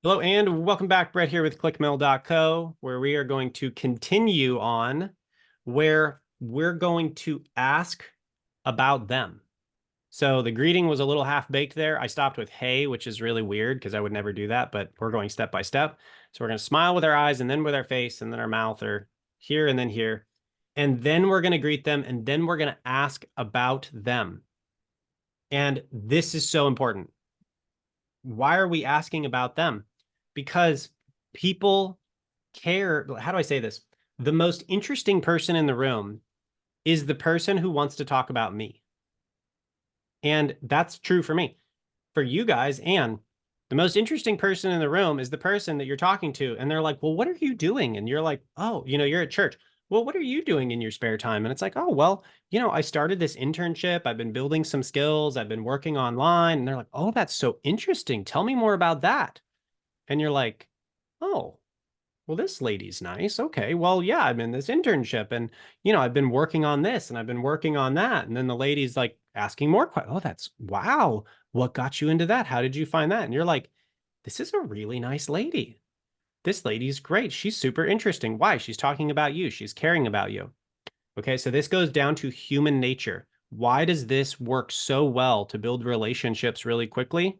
Hello and welcome back. Brett here with clickmill.co, where we are going to continue on where we're going to ask about them. So the greeting was a little half-baked there. I stopped with hey, which is really weird because I would never do that, but we're going step by step. So we're going to smile with our eyes and then with our face and then our mouth, or here and then here. And then we're going to greet them and then we're going to ask about them. And this is so important. Why are we asking about them? Because people care. How do I say this? The most interesting person in the room is the person who wants to talk about me. And that's true for me. For you guys, and the most interesting person in the room is the person that you're talking to. And they're like, well, what are you doing? And you're like, oh, you're at church. Well, what are you doing in your spare time? And it's like, oh, well, I started this internship. I've been building some skills. I've been working online. And they're like, oh, that's so interesting. Tell me more about that. And you're like, oh, well, this lady's nice. Okay. Well, yeah, I'm in this internship and, I've been working on this and I've been working on that. And then the lady's like asking more questions. Oh, that's wow. What got you into that? How did you find that? And you're like, this is a really nice lady. This lady's great. She's super interesting. Why? She's talking about you. She's caring about you. Okay. So this goes down to human nature. Why does this work so well to build relationships really quickly?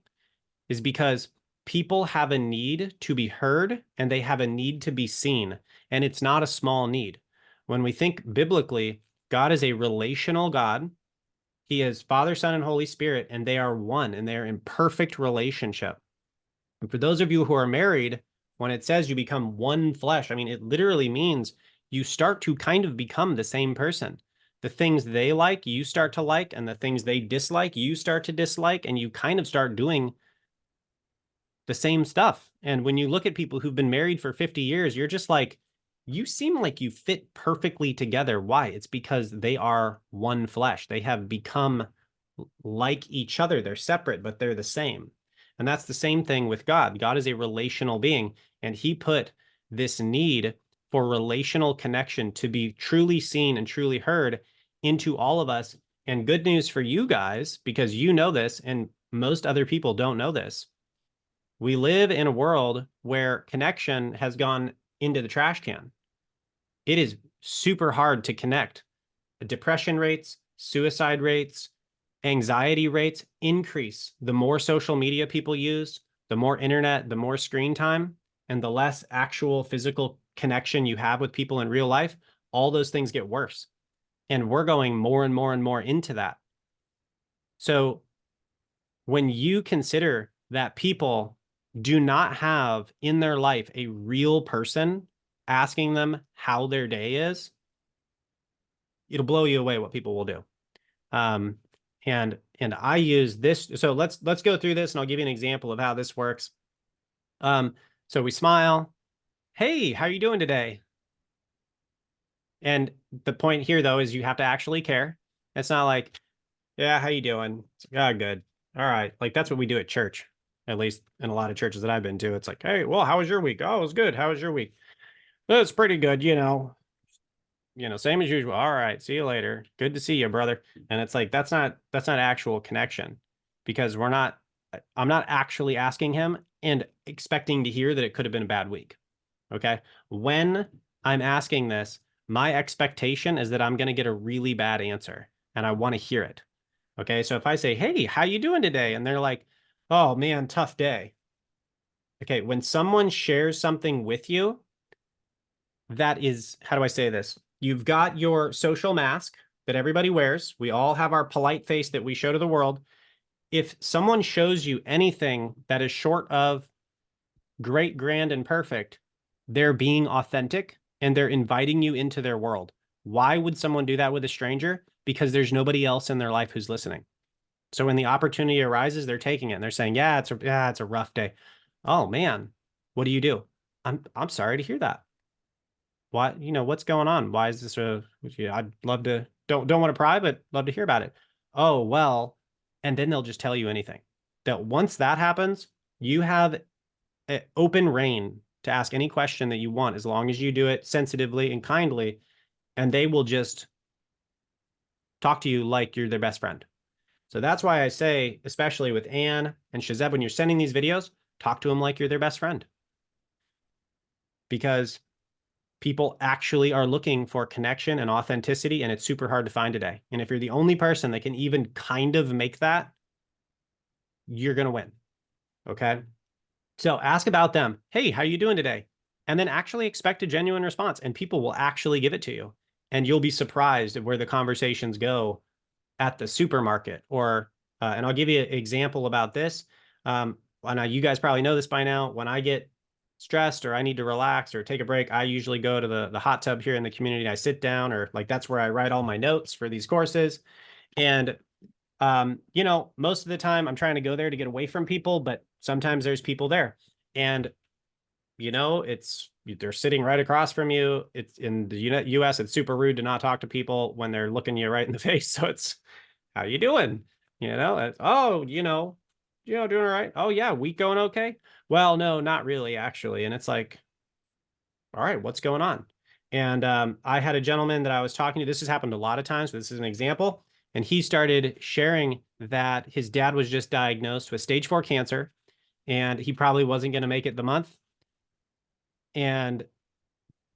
Is because people have a need to be heard and they have a need to be seen. And it's not a small need. When we think biblically, God is a relational God. He is Father, Son, and Holy Spirit, and they are one and they're in perfect relationship. And for those of you who are married, when it says you become one flesh, I mean, it literally means you start to kind of become the same person. The things they like, you start to like, and the things they dislike, you start to dislike, and you kind of start doing the same stuff. And when you look at people who've been married for 50 years, you're just like, you seem like you fit perfectly together. Why? It's because they are one flesh. They have become like each other. They're separate, but they're the same. And that's the same thing with God. God is a relational being, and he put this need for relational connection to be truly seen and truly heard into all of us. And good news for you guys, because you know this, and most other people don't know this. We live in a world where connection has gone into the trash can. It is super hard to connect. Depression rates, suicide rates, anxiety rates increase the more social media people use, the more internet, the more screen time, and the less actual physical connection you have with people in real life. All those things get worse. And we're going more and more and more into that. So when you consider that people do not have in their life a real person asking them how their day is, it'll blow you away what people will do. Um, and I use this. So let's go through this, and I'll give you an example of how this works. Um, so we smile. Hey, how are you doing today? And the point here, though, is you have to actually care. It's not like, yeah, how you doing? It's like, oh, good. All right. Like that's what we do at church, at least in a lot of churches that I've been to. It's like, hey, well, how was your week? Oh, it was good. How was your week? Well, it's pretty good, same as usual. All right, see you later. Good to see you, brother. And it's like that's not actual connection because I'm not actually asking him and expecting to hear that it could have been a bad week. Okay. When I'm asking this, my expectation is that I'm going to get a really bad answer and I want to hear it. Okay. So if I say, hey, how you doing today? And they're like, oh man, tough day. Okay. When someone shares something with you, that is, how do I say this? You've got your social mask that everybody wears. We all have our polite face that we show to the world. If someone shows you anything that is short of great, grand, and perfect, they're being authentic and they're inviting you into their world. Why would someone do that with a stranger? Because there's nobody else in their life who's listening. So when the opportunity arises, they're taking it and they're saying, "Yeah, it's a rough day." Oh man, what do you do? I'm sorry to hear that. Why, what's going on? Why is this I'd love to don't want to pry, but love to hear about it. Oh, well, and then they'll just tell you anything. That once that happens, you have open reign to ask any question that you want as long as you do it sensitively and kindly, and they will just talk to you like you're their best friend. So that's why I say, especially with Anne and Shazeb, when you're sending these videos, talk to them like you're their best friend, because people actually are looking for connection and authenticity, and it's super hard to find today. And if you're the only person that can even kind of make that, you're going to win. Okay. So ask about them. Hey, how are you doing today? And then actually expect a genuine response, and people will actually give it to you. And you'll be surprised at where the conversations go at the supermarket. Or, and I'll give you an example about this. And you guys probably know this by now. When I get stressed or I need to relax or take a break, I usually go to the hot tub here in the community. I sit down, or like that's where I write all my notes for these courses. And most of the time I'm trying to go there to get away from people, but sometimes there's people there. And they're sitting right across from you. It's in the US, it's super rude to not talk to people when they're looking you right in the face. So it's, how you doing? Oh, doing all right. Oh yeah, week going okay? Well, no, not really, actually. And it's like, all right, what's going on? And I had a gentleman that I was talking to. This has happened a lot of times, but this is an example. And he started sharing that his dad was just diagnosed with stage 4 cancer, and he probably wasn't going to make it the month. And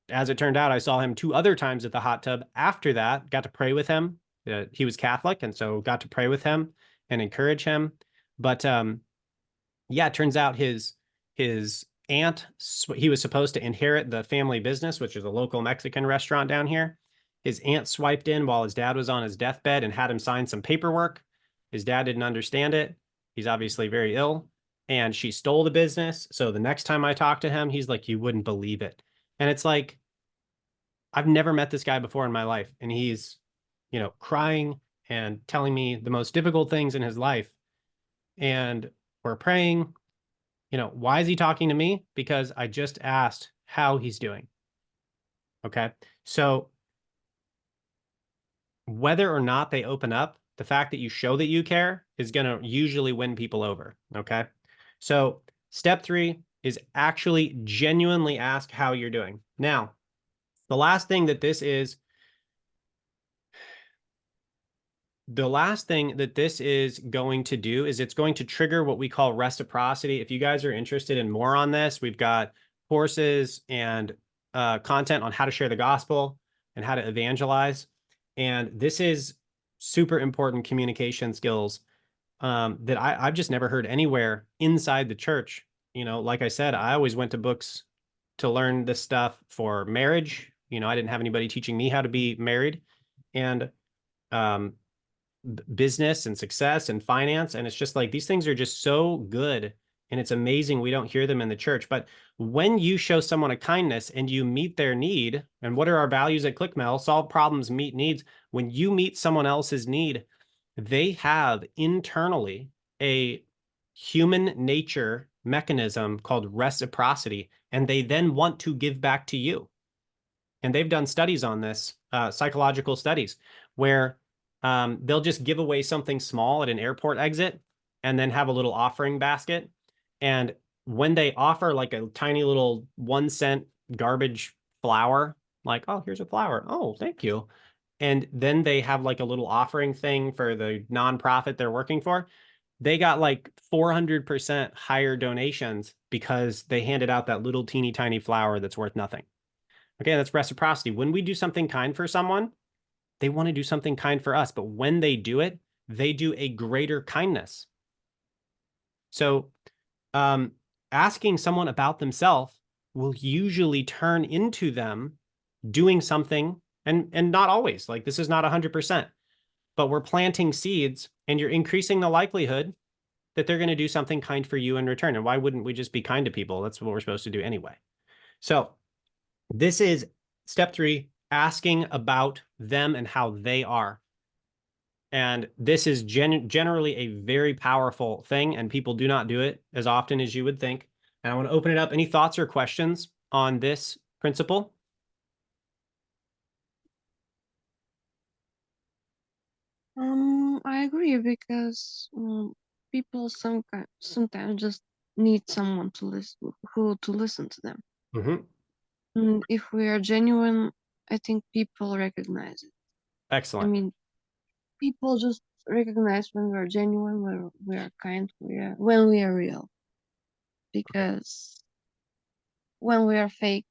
as it turned out, I saw him 2 other times at the hot tub after that, got to pray with him. He was Catholic, and so got to pray with him and encourage him. But yeah, it turns out his aunt, he was supposed to inherit the family business, which is a local Mexican restaurant down here. His aunt swiped in while his dad was on his deathbed and had him sign some paperwork. His dad didn't understand it. He's obviously very ill, and she stole the business. So the next time I talk to him, he's like, "You wouldn't believe it." And it's like, I've never met this guy before in my life, and he's, crying and telling me the most difficult things in his life. And we're praying. Why is he talking to me? Because I just asked how he's doing. Okay. So whether or not they open up, the fact that you show that you care is going to usually win people over. Okay. So step 3 is actually genuinely ask how you're doing. Now, the last thing that this is the last thing that this is going to do is it's going to trigger what we call reciprocity. If you guys are interested in more on this, we've got courses and content on how to share the gospel and how to evangelize. And this is super important communication skills that I've just never heard anywhere inside the church. Like I said, I always went to books to learn this stuff for marriage. I didn't have anybody teaching me how to be married. And um, business and success and finance. And it's just like, these things are just so good. And it's amazing we don't hear them in the church. But when you show someone a kindness and you meet their need, and what are our values at ClickMail? Solve problems, meet needs. When you meet someone else's need, they have internally a human nature mechanism called reciprocity, and they then want to give back to you. And they've done studies on this, psychological studies, where they'll just give away something small at an airport exit and then have a little offering basket. And when they offer like a tiny little 1 cent garbage flower, like, oh, here's a flower. Oh, thank you. And then they have like a little offering thing for the nonprofit they're working for. They got like 400% higher donations because they handed out that little teeny tiny flower that's worth nothing. Okay, that's reciprocity. When we do something kind for someone, they want to do something kind for us. But when they do it, they do a greater kindness. So um, asking someone about themselves will usually turn into them doing something, and not always. Like, this is not 100%, but we're planting seeds, and you're increasing the likelihood that they're going to do something kind for you in return. And why wouldn't we just be kind to people? That's what we're supposed to do anyway. So this is step 3, asking about them and how they are. And this is generally a very powerful thing, and people do not do it as often as you would think. And I want to open it up. Any thoughts or questions on this principle? I agree because people sometimes just need someone to listen, who to listen to them. Mm-hmm. And if we are genuine, I think people recognize it. I Excellent. mean, people just recognize when we are genuine, when we are kind, when we are real. Okay. because when we are fake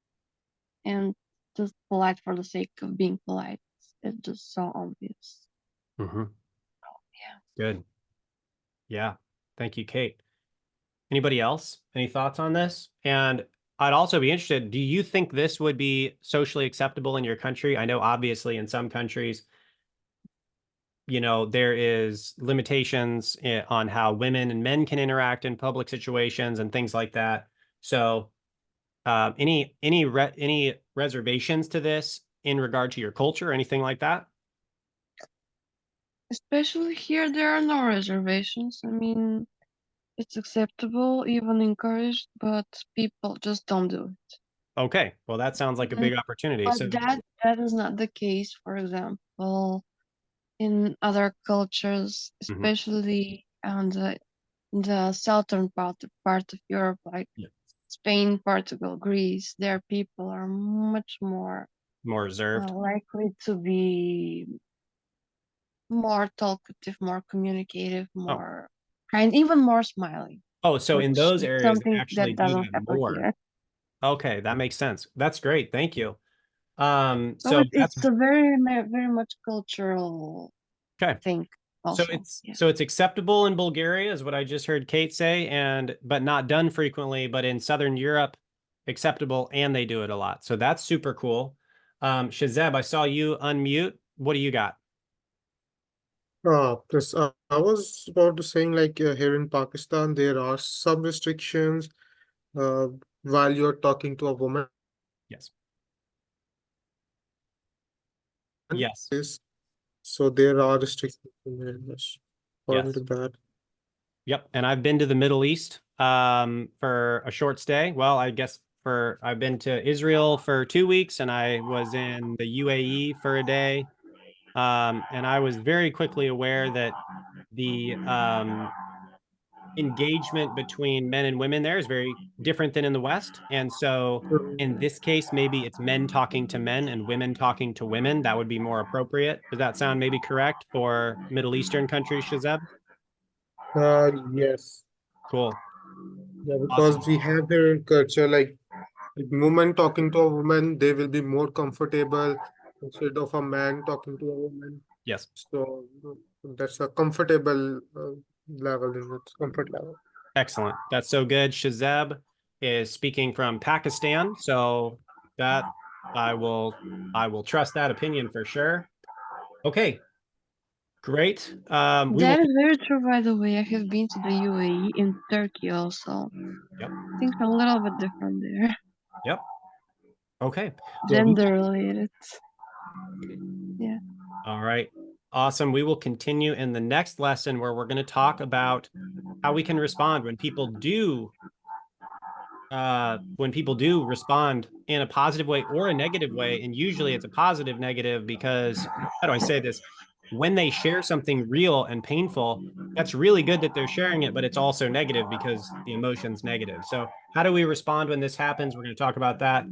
and just polite for the sake of being polite, it's just so obvious. Hmm. Yeah. Good. Yeah. Thank you, Kate. Anybody else? Any thoughts on this? And I'd also be interested, do you think this would be socially acceptable in your country? I know obviously in some countries, there is limitations on how women and men can interact in public situations and things like that. So, any reservations to this in regard to your culture, anything like that? Especially here, there are no reservations. I mean, it's acceptable, even encouraged, but people just don't do it. Okay, well, that sounds like a And, big opportunity. but So, that is not the case, for example, in other cultures, mhm. especially on the southern part of Europe, like Yeah, Spain, Portugal, Greece, their people are much more more reserved. likely to be more talkative, more communicative, Oh, more kind, even more smiling, so in which those is areas, they something actually that do doesn't that happen more. here. Okay, that makes sense. That's great. Thank you. So So that's it's a very much cultural okay. thing, So also. it's Yeah. so it's acceptable in Bulgaria, is what I just heard Kate say, and but not done frequently. But in Southern Europe, acceptable, and they do it a lot. So that's super cool. Shazeb, I saw you unmute. What do you got? Yes, I was about to saying like here in Pakistan there are some restrictions uh, while you're talking to a woman. Yes. Yes. Yes, so there are restrictions in there, yes, according to Yes. that. Yep. And I've been to the Middle East for a short stay. Well, I guess for I've been to Israel for 2 weeks, and I was in the UAE for a day. And I was very quickly aware that the engagement between men and women there is very different than in the West. And so in Um, this case, maybe it's men talking to men and women talking to women. That would be more appropriate. Does that sound maybe correct for Middle Eastern countries, Shazeb? yes, Cool. yeah, because Awesome. we have their culture like woman talking to a woman, they will be more comfortable instead of a man talking to a woman. Yes. So that's a comfortable level in it, comfort level. Excellent. That's so good. Shazeb is speaking from Pakistan, so that I will I will trust that opinion for sure. Okay, great. We will. That is very true, by the way. I have been to the UAE and Turkey also. Yep. Things are a little bit different there, Yep. Okay. Well, we gender related. Yeah. all right. Awesome. We will continue in the next lesson where we're going to talk about how we can respond when people do respond in a positive way or a negative way. And usually it's a positive negative because, how do I say this? When they share something real and painful, that's really good that they're sharing it, but it's also negative because the emotion's negative. So, how do we respond when this happens? We're going to talk about that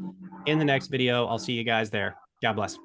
in the next video. I'll see you guys there. God bless.